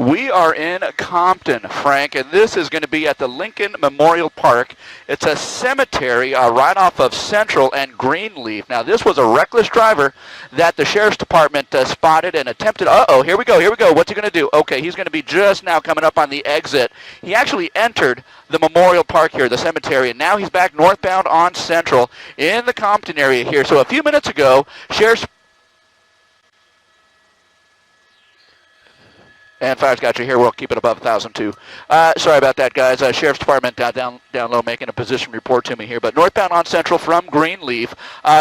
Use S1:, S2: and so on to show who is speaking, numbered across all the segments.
S1: We are in Compton, Frank, and this is going to be at the Lincoln Memorial Park. It's a cemetery right off of Central and Greenleaf. Now, this was a reckless driver that the Sheriff's Department spotted and attempted. Uh-oh, here we go. What's he going to do? Okay, he's going to be just now coming up on the exit. He actually entered the Memorial Park here, the cemetery, and now he's back northbound on Central in the Compton area here. So a few minutes ago, Sheriff's And Fire's got you here. We'll keep it above 1,000 too. Sorry about that, guys. Sheriff's Department down low making a position report to me here. But northbound on Central from Greenleaf.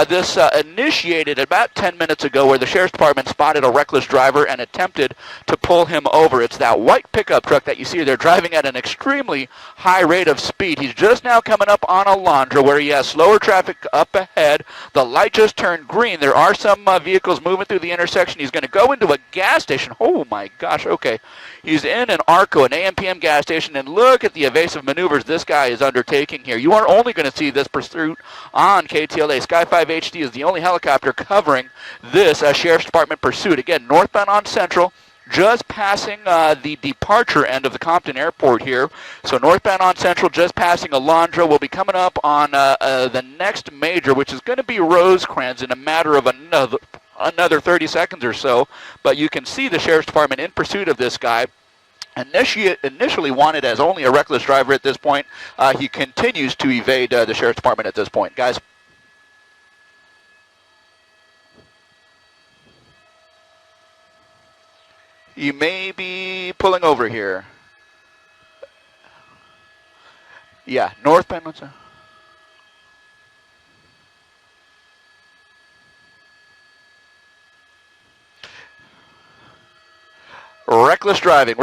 S1: This initiated about 10 minutes ago where the Sheriff's Department spotted a reckless driver and attempted to pull him over. It's that white pickup truck that you see there driving at an extremely high rate of speed. He's just now coming up on Alondra where he has slower traffic up ahead. The light just turned green. There are some vehicles moving through the intersection. He's going to go into a gas station. Oh, my gosh. Okay. He's in an ARCO, an AM/PM gas station, and look at the evasive maneuvers this guy is undertaking here. You are only going to see this pursuit on KTLA. Sky 5 HD is the only helicopter covering this Sheriff's Department pursuit. Again, northbound on Central, just passing the departure end of the Compton Airport here. So northbound on Central, just passing Alondra. We'll be coming up on the next major, which is going to be Rosecrans in a matter of another 30 seconds or so, but you can see the Sheriff's Department in pursuit of this guy. Initially wanted as only a reckless driver at this point. He continues to evade the Sheriff's Department at this point. Guys. You may be pulling over here. Yeah, northbound. Reckless driving,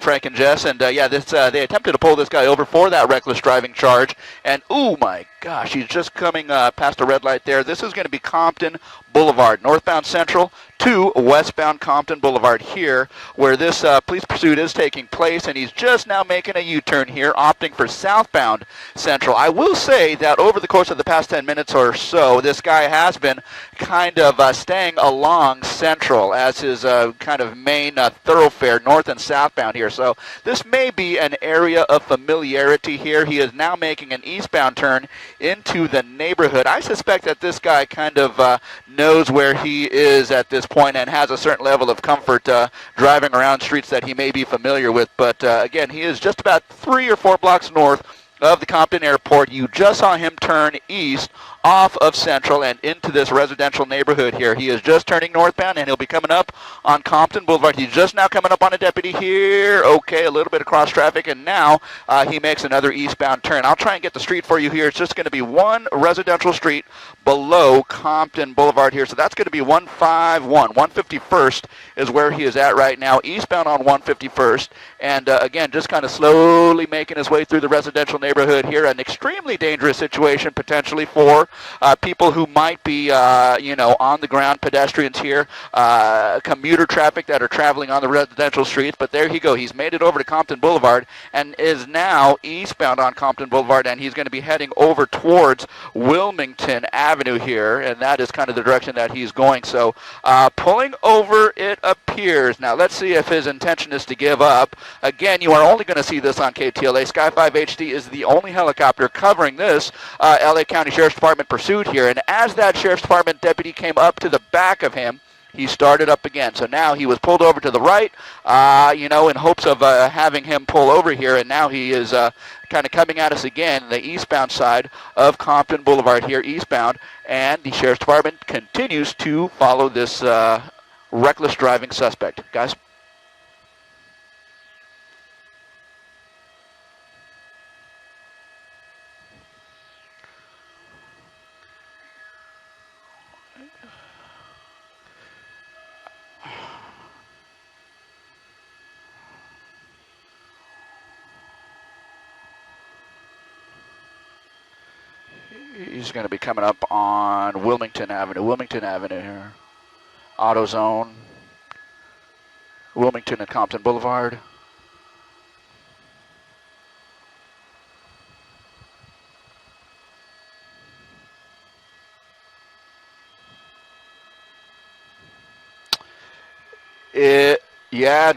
S1: Frank and Jess, and yeah, they attempted to pull this guy over for that reckless driving charge, and oh my gosh, he's just coming past a red light there. This is going to be Compton Boulevard, northbound Central to westbound Compton Boulevard here, where this police pursuit is taking place, and he's just now making a U-turn here, opting for southbound Central. I will say that over the course of the past 10 minutes or so, this guy has been kind of staying along Central as his kind of main thoroughfare north and southbound here. So this may be an area of familiarity here. He is now making an eastbound turn into the neighborhood. I suspect that this guy kind of knows where he is at this point and has a certain level of comfort driving around streets that he may be familiar with. But again, he is just about 3 or 4 blocks north of the Compton Airport. You just saw him turn east off of Central and into this residential neighborhood here. He is just turning northbound, and he'll be coming up on Compton Boulevard. He's just now coming up on a deputy here. Okay, a little bit of cross traffic, and now he makes another eastbound turn. I'll try and get the street for you here. It's just going to be one residential street below Compton Boulevard here. So that's going to be 151. 151st is where he is at right now, eastbound on 151st. And again, just kind of slowly making his way through the residential neighborhood here. An extremely dangerous situation potentially for people who might be, on the ground, pedestrians here, commuter traffic that are traveling on the residential streets. But there he go. He's made it over to Compton Boulevard and is now eastbound on Compton Boulevard, and he's going to be heading over towards Wilmington Avenue here, and that is kind of the direction that he's going. So pulling over, it appears. Now let's see if his intention is to give up. Again, you are only going to see this on KTLA. Sky 5 HD is the only helicopter covering this LA County Sheriff's Department pursuit here, and as that Sheriff's Department deputy came up to the back of him, he started up again. So now he was pulled over to the right, in hopes of having him pull over here, and now he is kind of coming at us again, the eastbound side of Compton Boulevard here, eastbound, and the Sheriff's Department continues to follow this reckless driving suspect. Guys? He's going to be coming up on Wilmington Avenue here. AutoZone, Wilmington and Compton Boulevard.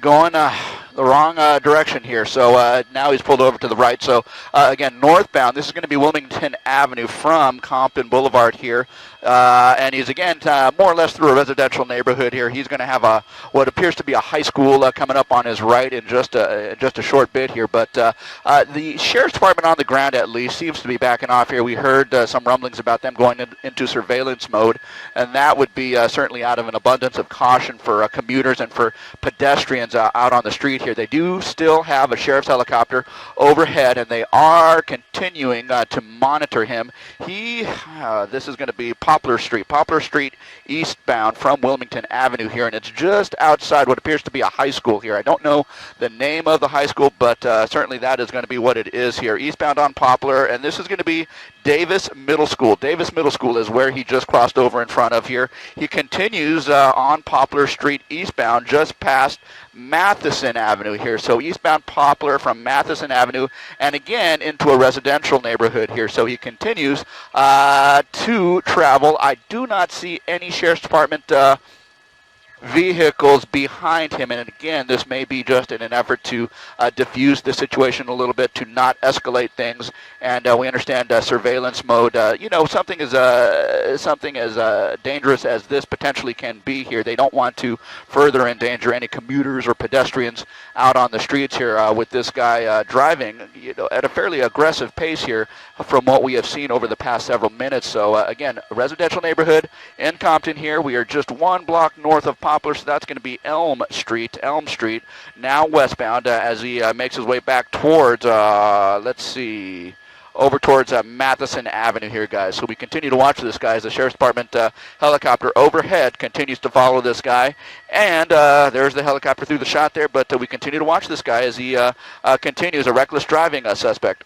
S1: Going direction here. So now he's pulled over to the right. So again, northbound. This is going to be Wilmington Avenue from Compton Boulevard here. And he's again more or less through a residential neighborhood here. He's going to have what appears to be a high school coming up on his right in just a short bit here. But the sheriff's department on the ground at least seems to be backing off here. We heard some rumblings about them going into surveillance mode, and that would be certainly out of an abundance of caution for commuters and for pedestrians out on the street here. They do still have a sheriff's helicopter overhead, and they are continuing to monitor him. This is going to be Poplar Street eastbound from Wilmington Avenue here, and it's just outside what appears to be a high school here. I don't know the name of the high school, but certainly that is going to be what it is here. Eastbound on Poplar, and this is going to be Davis Middle School. Davis Middle School is where he just crossed over in front of here. He continues on Poplar Street eastbound just past Matheson Avenue here. So eastbound Poplar from Matheson Avenue and again into a residential neighborhood here. So he continues to travel. I do not see any Sheriff's Department vehicles behind him, and again, this may be just in an effort to diffuse the situation a little bit, to not escalate things. And we understand surveillance mode. Something as dangerous as this potentially can be here. They don't want to further endanger any commuters or pedestrians out on the streets here with this guy driving, at a fairly aggressive pace here, from what we have seen over the past several minutes. So again, a residential neighborhood in Compton here. We are just one block north of Poplar, so that's going to be Elm Street, now westbound as he makes his way back towards, over towards Matheson Avenue here, guys. So we continue to watch this guy as the Sheriff's Department helicopter overhead continues to follow this guy. And there's the helicopter through the shot there, but we continue to watch this guy as he continues, a reckless driving suspect.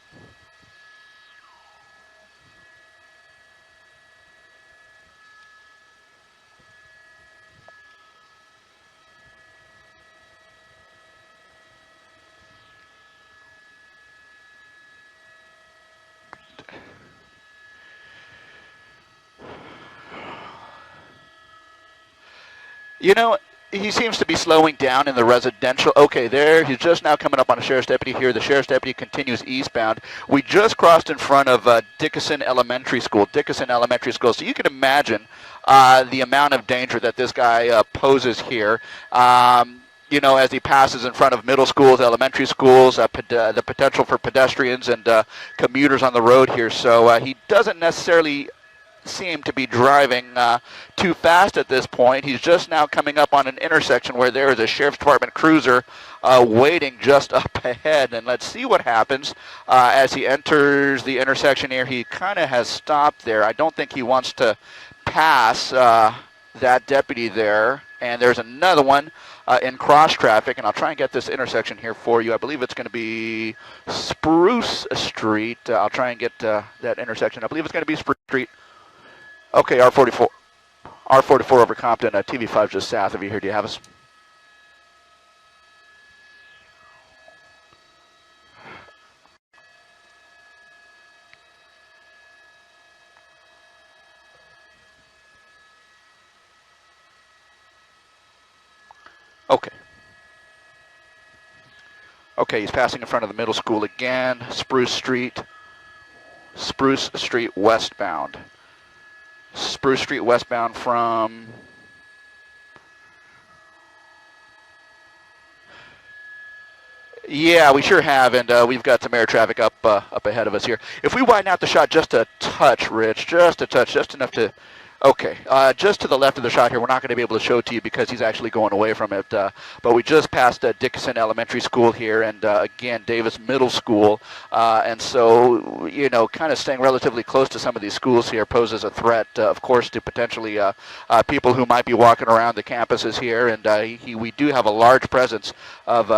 S1: He seems to be slowing down in the residential. Okay, there, he's just now coming up on a sheriff's deputy here. The sheriff's deputy continues eastbound. We just crossed in front of Dickinson Elementary School. So you can imagine the amount of danger that this guy poses here. As he passes in front of middle schools, elementary schools, the potential for pedestrians and commuters on the road here. So he doesn't necessarily seem to be driving too fast at this point. He's just now coming up on an intersection where there is a Sheriff's Department cruiser waiting just up ahead. And let's see what happens as he enters the intersection here. He kind of has stopped there. I don't think he wants to pass that deputy there. And there's another one in cross traffic, and I'll try and get this intersection here for you. I believe it's going to be Spruce Street. I'll try and get that intersection. I believe it's going to be Spruce Street. Okay, R44 over Compton, TV5 just south of you here. Do you have us? Okay. Okay, he's passing in front of the middle school again. Spruce Street westbound. Spruce Street westbound from... Yeah, we sure have, and we've got some air traffic up ahead of us here. If we widen out the shot just a touch, Rich, just enough to... Okay, just to the left of the shot here, we're not going to be able to show it to you because he's actually going away from it. But we just passed Dickinson Elementary School here, and again, Davis Middle School. And so, kind of staying relatively close to some of these schools here poses a threat, of course, to potentially people who might be walking around the campuses here. And we do have a large presence of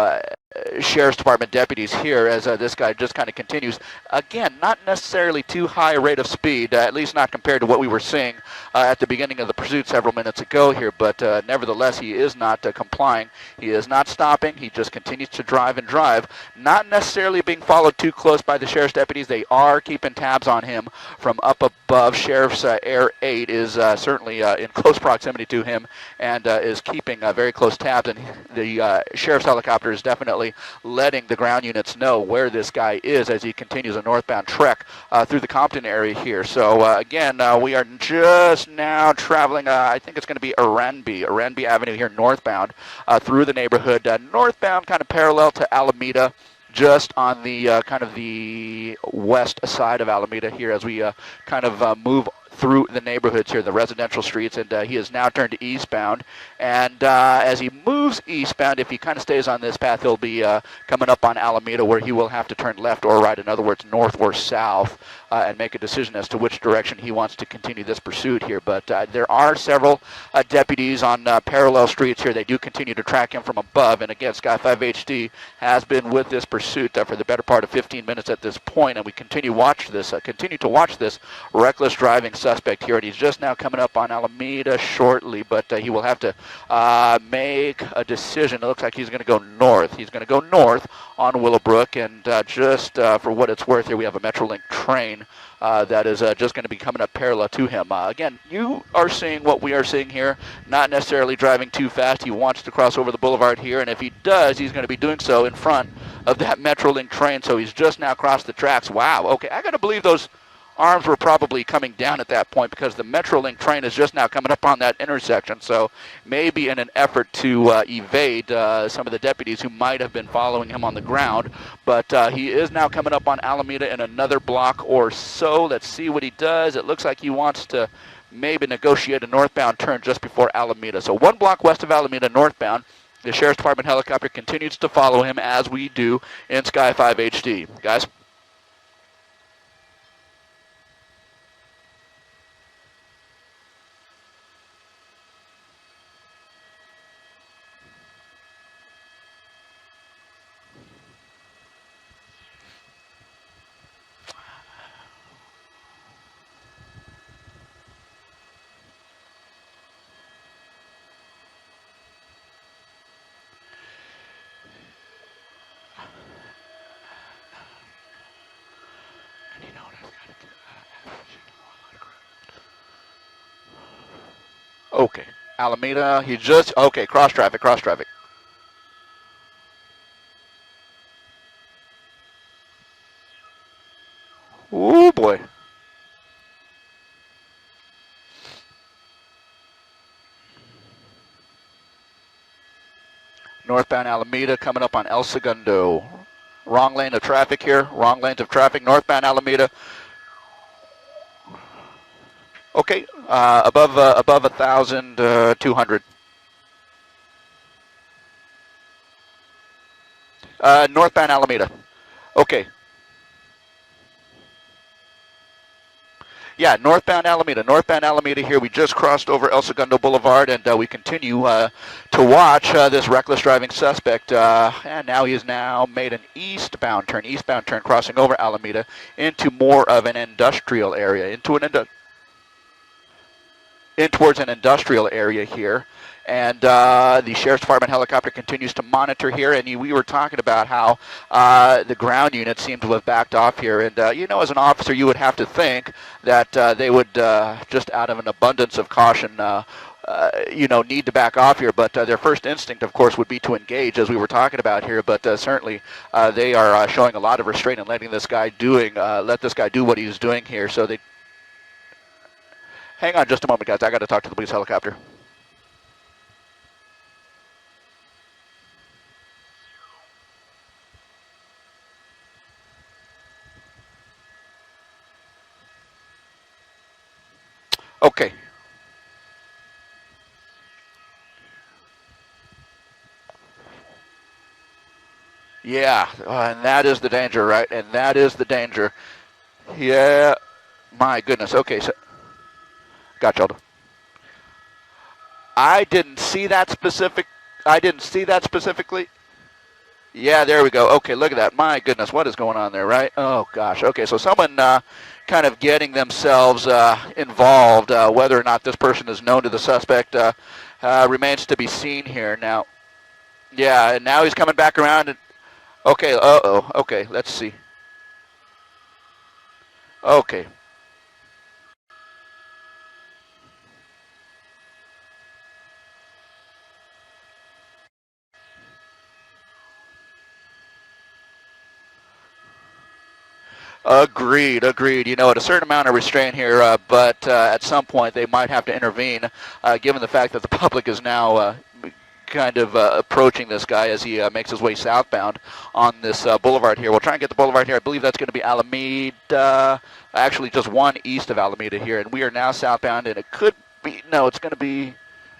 S1: Sheriff's Department deputies here as this guy just kind of continues. Again, not necessarily too high a rate of speed, at least not compared to what we were seeing at the beginning of the pursuit several minutes ago here, but nevertheless, he is not complying. He is not stopping. He just continues to drive and drive, not necessarily being followed too close by the sheriff's deputies. They are keeping tabs on him from up above. Sheriff's Air 8 is certainly in close proximity to him and is keeping very close tabs, and the sheriff's helicopter is definitely definitely letting the ground units know where this guy is as he continues a northbound trek through the Compton area here. So again, we are just now traveling, I think it's going to be Aranby Avenue here northbound through the neighborhood. Northbound kind of parallel to Alameda, just on the kind of the west side of Alameda here as we kind of move through the neighborhoods here, the residential streets, and he has now turned eastbound. And as he moves eastbound, if he kind of stays on this path, he'll be coming up on Alameda, where he will have to turn left or right, in other words, north or south, and make a decision as to which direction he wants to continue this pursuit here. But there are several deputies on parallel streets here. They do continue to track him from above, and again, Sky 5 HD has been with this pursuit for the better part of 15 minutes at this point, and we continue to watch this reckless driving suspect here, and he's just now coming up on Alameda shortly, but he will have to make a decision. It looks like he's going to go north. He's going to go north on Willowbrook, and just for what it's worth, here we have a Metrolink train that is just going to be coming up parallel to him. Again, you are seeing what we are seeing here, not necessarily driving too fast. He wants to cross over the boulevard here, and if he does, he's going to be doing so in front of that Metrolink train, so he's just now crossed the tracks. Wow, okay, I got to believe those arms were probably coming down at that point because the Metrolink train is just now coming up on that intersection, so maybe in an effort to evade some of the deputies who might have been following him on the ground. But he is now coming up on Alameda in another block or so. Let's see what he does. It looks like he wants to maybe negotiate a northbound turn just before Alameda. So 1 block west of Alameda northbound. The Sheriff's Department helicopter continues to follow him as we do in Sky 5 HD. Guys? Okay. Alameda, he just, okay, cross traffic. Oh boy. Northbound Alameda coming up on El Segundo. Wrong lane of traffic here, northbound Alameda. Okay, above 1,200. Northbound Alameda. Okay. Yeah, northbound Alameda here. We just crossed over El Segundo Boulevard, and we continue to watch this reckless driving suspect. And now he has now made an eastbound turn, crossing over Alameda into more of an industrial area, in towards an industrial area here. And the Sheriff's Department helicopter continues to monitor here. And we were talking about how the ground unit seemed to have backed off here. And, as an officer, you would have to think that they would, just out of an abundance of caution, need to back off here. But their first instinct, of course, would be to engage, as we were talking about here. But certainly they are showing a lot of restraint and letting this guy let this guy do what he's doing here. So they... Hang on just a moment, guys. I got to talk to the police helicopter. Okay. Yeah, and that is the danger, right? And that is the danger. Yeah, my goodness. Okay, so gotcha. I didn't see that specifically. Yeah, there we go. Okay, look at that. My goodness, what is going on there, right? Oh, gosh. Okay, so someone kind of getting themselves involved. Whether or not this person is known to the suspect remains to be seen here. Now, yeah, and now he's coming back around. And, okay, okay, let's see. Okay. Agreed, agreed. You know, at a certain amount of restraint here, but at some point they might have to intervene, given the fact that the public is now kind of approaching this guy as he makes his way southbound on this boulevard here. We'll try and get the boulevard here. I believe that's going to be Alameda, actually just one east of Alameda here, and we are now southbound, and it could be, no, it's going to be,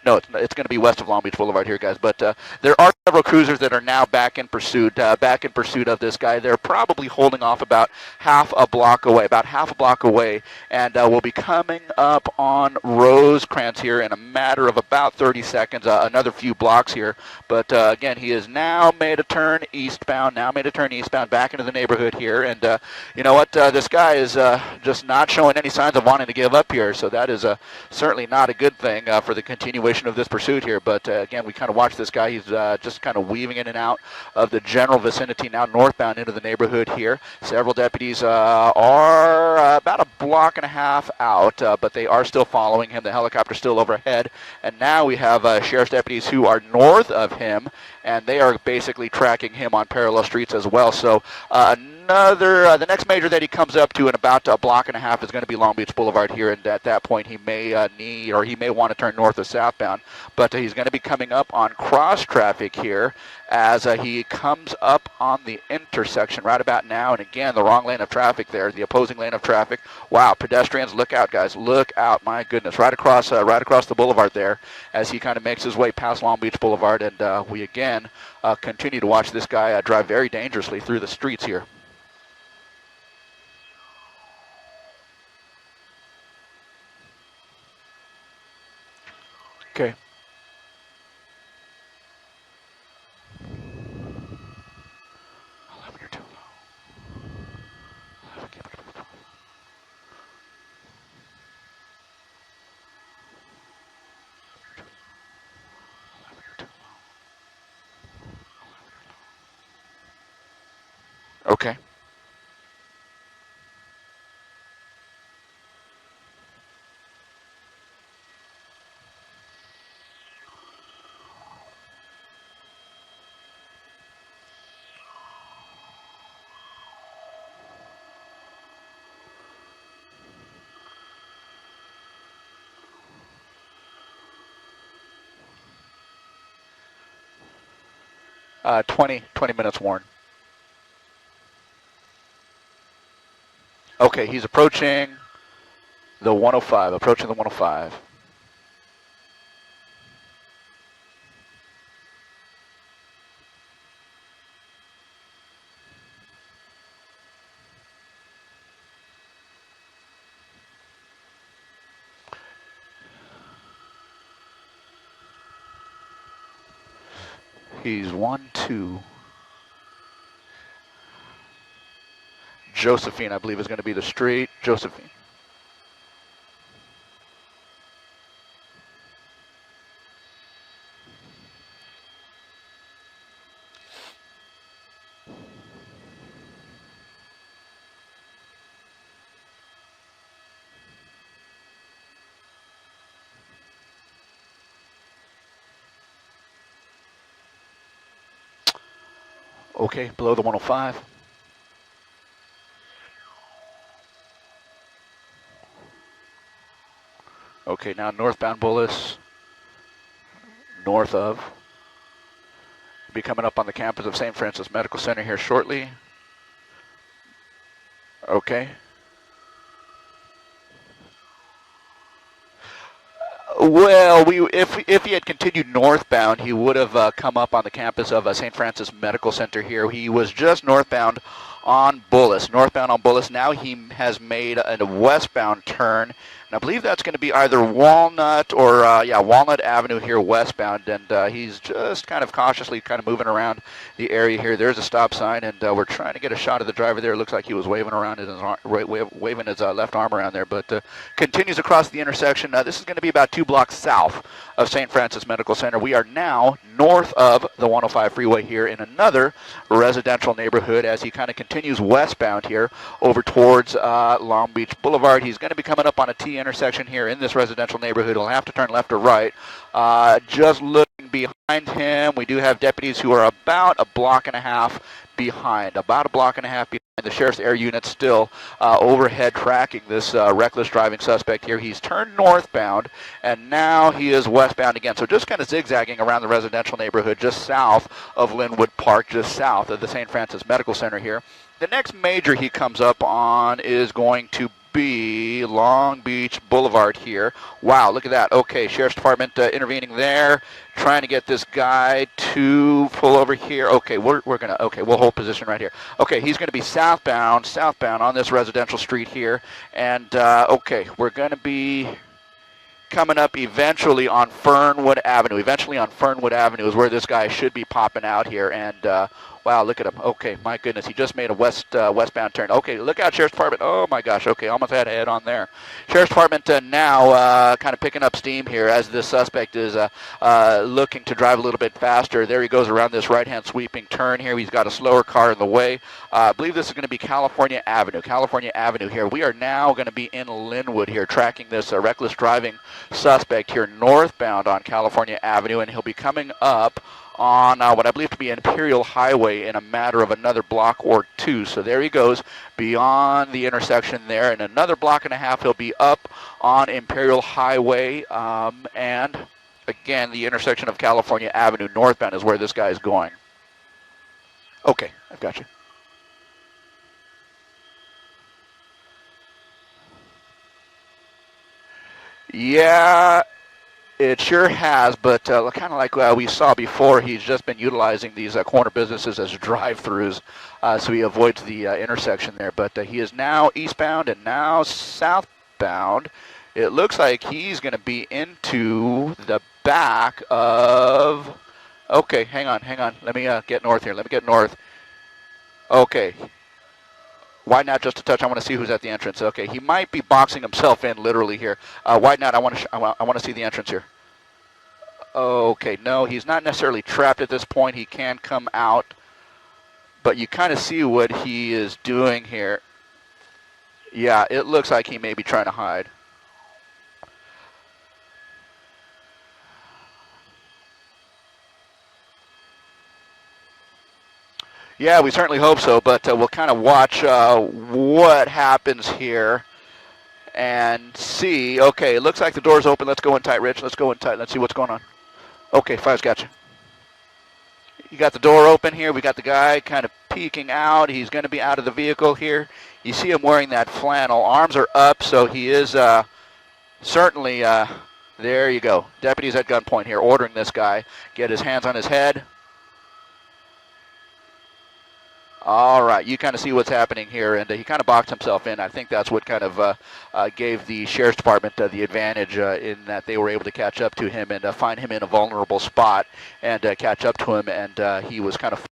S1: no, it's going to be west of Long Beach Boulevard here, guys. But there are several cruisers that are now back in pursuit of this guy. They're probably holding off about half a block away, and will be coming up on Rosecrans here in a matter of about 30 seconds, another few blocks here. But again, he has now made a turn eastbound, back into the neighborhood here. And you know what? This guy is just not showing any signs of wanting to give up here, so that is certainly not a good thing for the continuation of this pursuit here. But again, we kind of watch this guy. He's just kind of weaving in and out of the general vicinity, now northbound into the neighborhood here. Several deputies are about a block and a half out, but they are still following him. The helicopter's still overhead, and now we have sheriff's deputies who are north of him, and they are basically tracking him on parallel streets as well. So the next major that he comes up to in about a block and a half is going to be Long Beach Boulevard here, and at that point he may want to turn north or southbound, but he's going to be coming up on cross traffic here as he comes up on the intersection right about now, and again, the wrong lane of traffic there, the opposing lane of traffic. Wow, pedestrians, look out, guys, look out, my goodness, right across the boulevard there as he kind of makes his way past Long Beach Boulevard, and we again continue to watch this guy drive very dangerously through the streets here. Okay. Okay. Uh, 20 minutes, Warren. Okay, he's approaching the 105, He's 1-2. Josephine, I believe, is going to be the street. Josephine. Okay, below the 105. Okay, now northbound Bullis, north of. Be coming up on the campus of St. Francis Medical Center here shortly. Okay. Well, if he had continued northbound, he would have come up on the campus of St. Francis Medical Center here. He was just northbound on Bullis. Now he has made a westbound turn. And I believe that's going to be either Walnut or, Walnut Avenue here westbound. And he's just kind of cautiously kind of moving around the area here. There's a stop sign, and we're trying to get a shot of the driver there. It looks like he was waving around waving his left arm around there, but continues across the intersection. This is going to be about 2 blocks south of St. Francis Medical Center. We are now north of the 105 freeway here in another residential neighborhood as he kind of continues westbound here over towards Long Beach Boulevard. He's going to be coming up on a T intersection here in this residential neighborhood. He'll have to turn left or right. Just looking behind him, we do have deputies who are about a block and a half behind. The Sheriff's Air Unit still overhead tracking this reckless driving suspect here. He's turned northbound, and now he is westbound again. So just kind of zigzagging around the residential neighborhood just south of Linwood Park, just south of the St. Francis Medical Center here. The next major he comes up on is going to be Long Beach Boulevard here. Wow, look at that. Okay, Sheriff's Department intervening there, trying to get this guy to pull over here. Okay, we'll hold position right here. Okay, he's going to be southbound on this residential street here. And, okay, we're going to be coming up eventually on Fernwood Avenue. Eventually on Fernwood Avenue is where this guy should be popping out here. And, wow, look at him. Okay, my goodness, he just made a westbound turn. Okay, look out, Sheriff's Department. Oh, my gosh. Okay, almost had a head on there. Sheriff's Department now kind of picking up steam here as this suspect is looking to drive a little bit faster. There he goes around this right-hand sweeping turn here. He's got a slower car in the way. I believe this is going to be California Avenue. California Avenue here. We are now going to be in Linwood here tracking this reckless driving suspect here northbound on California Avenue, and he'll be coming up on what I believe to be Imperial Highway in a matter of another block or two. So there he goes beyond the intersection there. In another block and a half, he'll be up on Imperial Highway. And again, the intersection of California Avenue northbound is where this guy is going. Okay, I've got you. Yeah, it sure has, but kind of like we saw before, he's just been utilizing these corner businesses as drive-throughs, so he avoids the intersection there. But he is now eastbound and now southbound. It looks like he's going to be into the back of... Okay, hang on. Let me get north here. Okay. Widen out just a touch. I want to see who's at the entrance. Okay, he might be boxing himself in literally here. Widen out. I want to see the entrance here. Okay, no, he's not necessarily trapped at this point. He can come out, but you kind of see what he is doing here. Yeah, it looks like he may be trying to hide. Yeah, we certainly hope so, but we'll kind of watch what happens here and see. Okay, it looks like the door's open. Let's go in tight, Rich. Let's go in tight. Let's see what's going on. Okay, Five's got you. You got the door open here. We got the guy kind of peeking out. He's going to be out of the vehicle here. You see him wearing that flannel. Arms are up, so he is certainly, there you go. Deputies at gunpoint here ordering this guy. Get his hands on his head. All right, you kind of see what's happening here, and he kind of boxed himself in. I think that's what kind of gave the Sheriff's Department the advantage in that they were able to catch up to him and find him in a vulnerable spot and catch up to him, and he was kind of